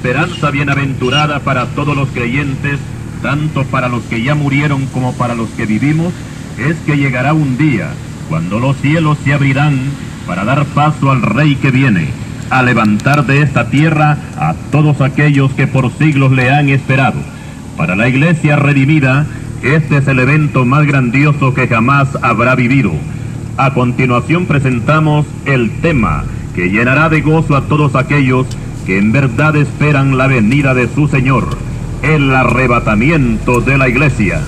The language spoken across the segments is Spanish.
esperanza bienaventurada para todos los creyentes, tanto para los que ya murieron como para los que vivimos, es que llegará un día cuando los cielos se abrirán para dar paso al Rey que viene, a levantar de esta tierra a todos aquellos que por siglos le han esperado. Para la Iglesia redimida, este es el evento más grandioso que jamás habrá vivido. A continuación presentamos el tema que llenará de gozo a todos aquellos que en verdad esperan la venida de su Señor, el arrebatamiento de la Iglesia.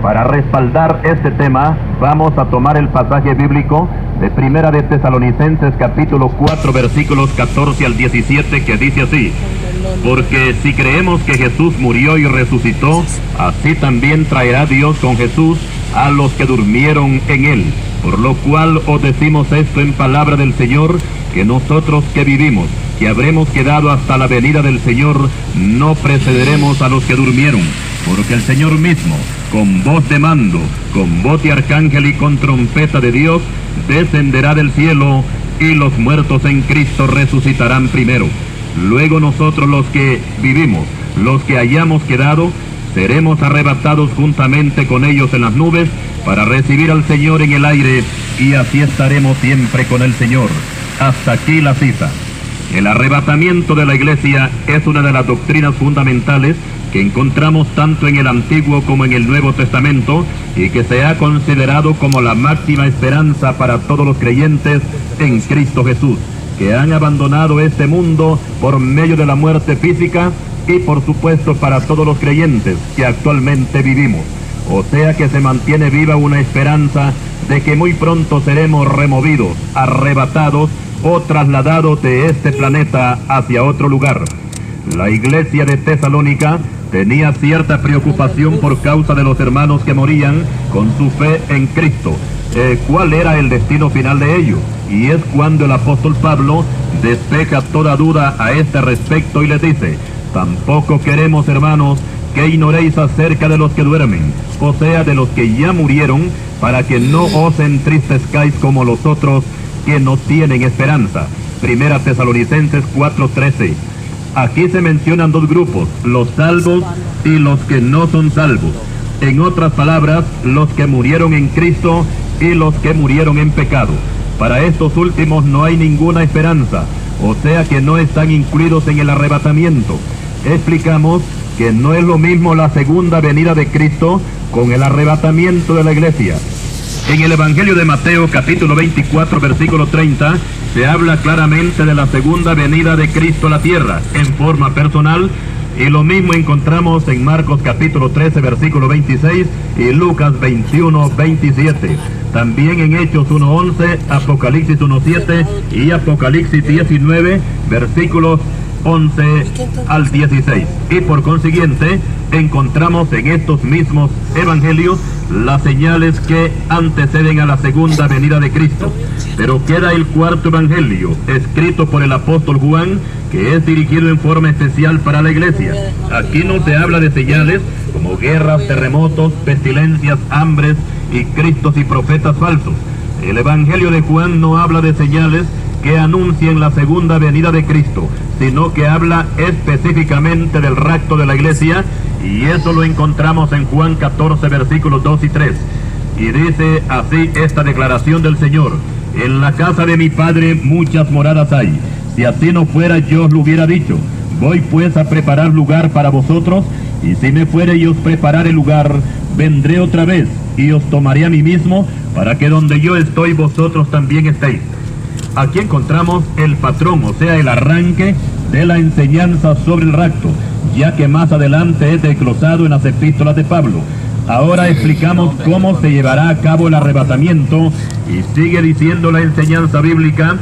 Para respaldar este tema, vamos a tomar el pasaje bíblico de Primera de Tesalonicenses capítulo 4 versículos 14 al 17, que dice así: porque si creemos que Jesús murió y resucitó, así también traerá Dios con Jesús a los que durmieron en él. Por lo cual os decimos esto en palabra del Señor, que nosotros que vivimos, que habremos quedado hasta la venida del Señor, no precederemos a los que durmieron. Porque el Señor mismo, con voz de mando, con voz de arcángel y con trompeta de Dios, descenderá del cielo, y los muertos en Cristo resucitarán primero. Luego nosotros los que vivimos, los que hayamos quedado, seremos arrebatados juntamente con ellos en las nubes, para recibir al Señor en el aire, y así estaremos siempre con el Señor. Hasta aquí la cita. El arrebatamiento de la Iglesia es una de las doctrinas fundamentales que encontramos tanto en el Antiguo como en el Nuevo Testamento, y que se ha considerado como la máxima esperanza para todos los creyentes en Cristo Jesús, que han abandonado este mundo por medio de la muerte física, y por supuesto para todos los creyentes que actualmente vivimos. O sea que se mantiene viva una esperanza de que muy pronto seremos removidos, arrebatados o trasladados de este planeta hacia otro lugar. La iglesia de Tesalónica tenía cierta preocupación por causa de los hermanos que morían con su fe en Cristo. ¿Cuál era el destino final de ellos? Y es cuando el apóstol Pablo despeja toda duda a este respecto y les dice: tampoco queremos, hermanos, que ignoréis acerca de los que duermen, o sea, de los que ya murieron, para que no os entristezcáis como los otros que no tienen esperanza. Primera Tesalonicenses 4:13. Aquí se mencionan dos grupos, los salvos y los que no son salvos. En otras palabras, los que murieron en Cristo y los que murieron en pecado. Para estos últimos no hay ninguna esperanza, o sea que no están incluidos en el arrebatamiento. Explicamos que no es lo mismo la segunda venida de Cristo con el arrebatamiento de la Iglesia. En el Evangelio de Mateo capítulo 24 versículo 30 se habla claramente de la segunda venida de Cristo a la tierra en forma personal, y lo mismo encontramos en Marcos capítulo 13 versículo 26 y Lucas 21 27. También en Hechos 1:11, Apocalipsis 1:7 y Apocalipsis 19 versículos 11 al 16. Y por consiguiente encontramos en estos mismos evangelios las señales que anteceden a la segunda venida de Cristo. Pero queda el cuarto evangelio, escrito por el apóstol Juan, que es dirigido en forma especial para la iglesia. Aquí no se habla de señales como guerras, terremotos, pestilencias, hambres y cristos y profetas falsos. El evangelio de Juan no habla de señales que anuncien la segunda venida de Cristo, sino que habla específicamente del rapto de la iglesia, y eso lo encontramos en Juan 14 versículos 2 y 3. Y dice así esta declaración del Señor: en la casa de mi Padre muchas moradas hay. Si así no fuera, yo os lo hubiera dicho. Voy pues a preparar lugar para vosotros, y si me fuere y os preparare lugar, vendré otra vez, y os tomaré a mí mismo, para que donde yo estoy, vosotros también estéis. Aquí encontramos el patrón, o sea, el arranque de la enseñanza sobre el rapto, ya que más adelante es desglosado en las epístolas de Pablo. Ahora explicamos cómo se llevará a cabo el arrebatamiento, y sigue diciendo la enseñanza bíblica: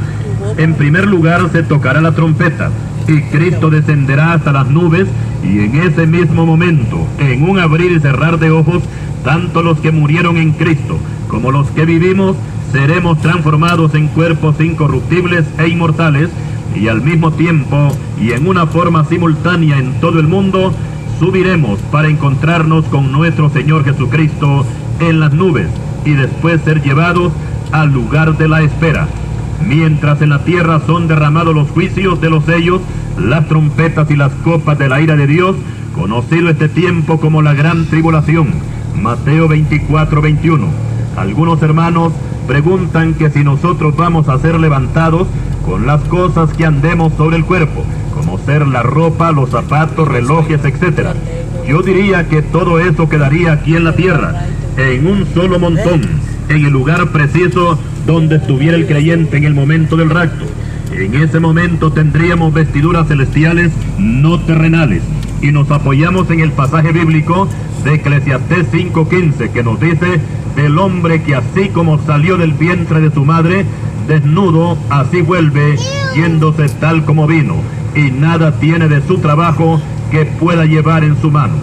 en primer lugar se tocará la trompeta, y Cristo descenderá hasta las nubes, y en ese mismo momento, en un abrir y cerrar de ojos, tanto los que murieron en Cristo como los que vivimos, seremos transformados en cuerpos incorruptibles e inmortales, y al mismo tiempo y en una forma simultánea en todo el mundo, subiremos para encontrarnos con nuestro Señor Jesucristo en las nubes, y después ser llevados al lugar de la espera. Mientras en la tierra son derramados los juicios de los sellos, las trompetas y las copas de la ira de Dios, conocido este tiempo como la gran tribulación. Mateo 24:21. Algunos hermanos preguntan que si nosotros vamos a ser levantados con las cosas que andemos sobre el cuerpo, como ser la ropa, los zapatos, relojes, etc. Yo diría que todo eso quedaría aquí en la tierra, en un solo montón, en el lugar preciso donde estuviera el creyente en el momento del rapto. En ese momento tendríamos vestiduras celestiales, no terrenales, y nos apoyamos en el pasaje bíblico de Eclesiastés 5:15, que nos dice: del hombre que así como salió del vientre de su madre, desnudo, así vuelve, yéndose tal como vino, y nada tiene de su trabajo que pueda llevar en su mano.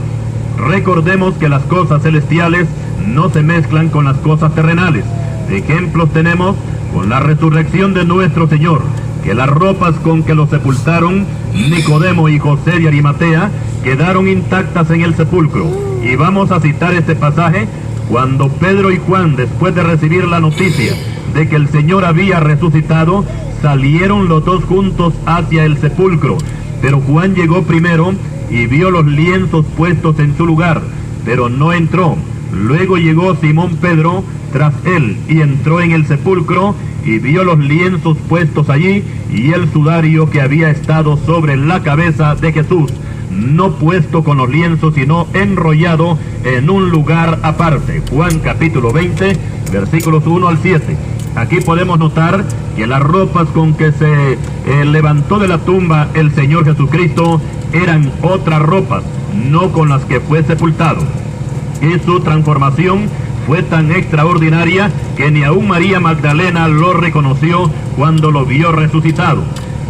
Recordemos que las cosas celestiales no se mezclan con las cosas terrenales. Ejemplos tenemos con la resurrección de nuestro Señor, que las ropas con que lo sepultaron Nicodemo y José de Arimatea quedaron intactas en el sepulcro. Y vamos a citar este pasaje cuando Pedro y Juan, después de recibir la noticia de que el Señor había resucitado, salieron los dos juntos hacia el sepulcro. Pero Juan llegó primero y vio los lienzos puestos en su lugar, pero no entró. Luego llegó Simón Pedro tras él y entró en el sepulcro y vio los lienzos puestos allí y el sudario que había estado sobre la cabeza de Jesús, no puesto con los lienzos, sino enrollado en un lugar aparte. Juan capítulo 20, versículos 1 al 7. Aquí podemos notar que las ropas con que se levantó de la tumba el Señor Jesucristo eran otras ropas, no con las que fue sepultado. Y su transformación fue tan extraordinaria que ni aún María Magdalena lo reconoció cuando lo vio resucitado.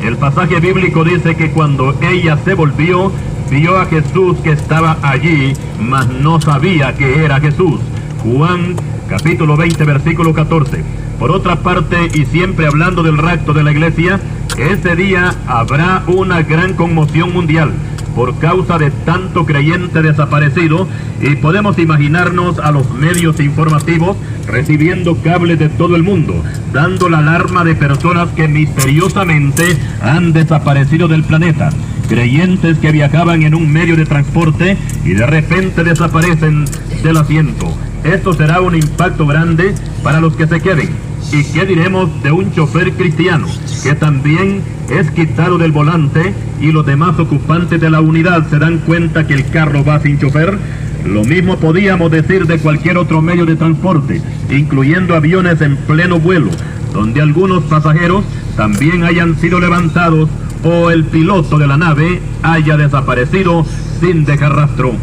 El pasaje bíblico dice que cuando ella se volvió, vio a Jesús que estaba allí, mas no sabía que era Jesús. Juan capítulo 20, versículo 14. Por otra parte, y siempre hablando del rapto de la iglesia, ese día habrá una gran conmoción mundial por causa de tanto creyente desaparecido, y podemos imaginarnos a los medios informativos recibiendo cables de todo el mundo, dando la alarma de personas que misteriosamente han desaparecido del planeta. Creyentes que viajaban en un medio de transporte y de repente desaparecen del asiento. Esto será un impacto grande para los que se queden. ¿Y qué diremos de un chofer cristiano que también es quitado del volante y los demás ocupantes de la unidad se dan cuenta que el carro va sin chofer? Lo mismo podíamos decir de cualquier otro medio de transporte, incluyendo aviones en pleno vuelo, donde algunos pasajeros también hayan sido levantados o el piloto de la nave haya desaparecido sin dejar rastro.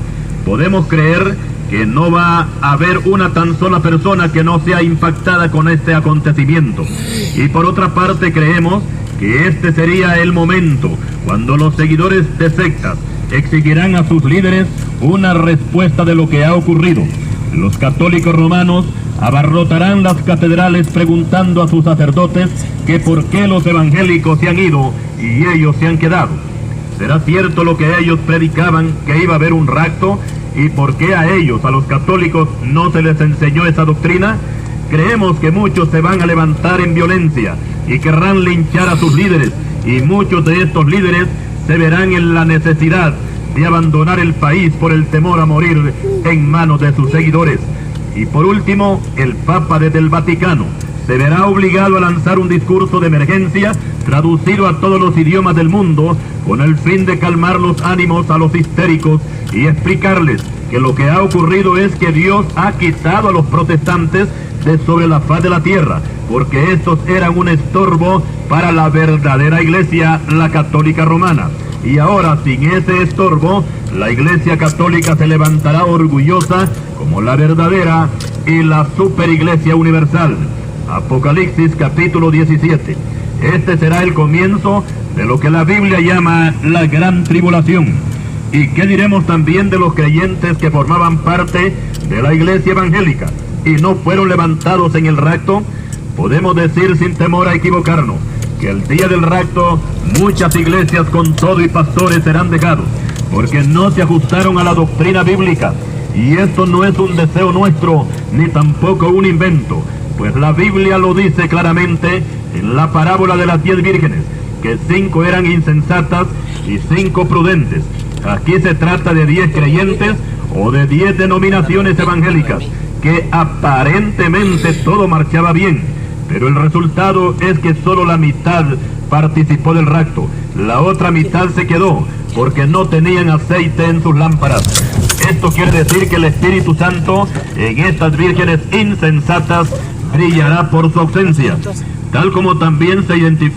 Podemos creer que no va a haber una tan sola persona que no sea impactada con este acontecimiento. Y por otra parte creemos que este sería el momento cuando los seguidores de sectas exigirán a sus líderes una respuesta de lo que ha ocurrido. Los católicos romanos abarrotarán las catedrales preguntando a sus sacerdotes que por qué los evangélicos se han ido y ellos se han quedado. ¿Será cierto lo que ellos predicaban, que iba a haber un rapto? ¿Y por qué a ellos, a los católicos, no se les enseñó esa doctrina? Creemos que muchos se van a levantar en violencia y querrán linchar a sus líderes, y muchos de estos líderes se verán en la necesidad de abandonar el país por el temor a morir en manos de sus seguidores. Y por último, el Papa desde el Vaticano se verá obligado a lanzar un discurso de emergencia traducido a todos los idiomas del mundo con el fin de calmar los ánimos a los histéricos y explicarles que lo que ha ocurrido es que Dios ha quitado a los protestantes de sobre la faz de la tierra, porque estos eran un estorbo para la verdadera iglesia, la católica romana. Y ahora, sin ese estorbo, la iglesia católica se levantará orgullosa como la verdadera y la superiglesia universal. Apocalipsis capítulo 17. Este será el comienzo de lo que la Biblia llama la gran tribulación. ¿Y qué diremos también de los creyentes que formaban parte de la iglesia evangélica y no fueron levantados en el rapto, podemos decir sin temor a equivocarnos que el día del rapto muchas iglesias con todo y pastores serán dejados, porque no se ajustaron a la doctrina bíblica. Y esto no es un deseo nuestro, ni tampoco un invento, pues la Biblia lo dice claramente en la parábola de las 10 vírgenes, que 5 eran insensatas y 5 prudentes. Aquí se trata de 10 creyentes o de 10 denominaciones evangélicas, que aparentemente todo marchaba bien, pero el resultado es que solo la mitad participó del rapto. La otra mitad se quedó porque no tenían aceite en sus lámparas. Esto quiere decir que el Espíritu Santo en estas vírgenes insensatas brillará por su ausencia, tal como también se identifica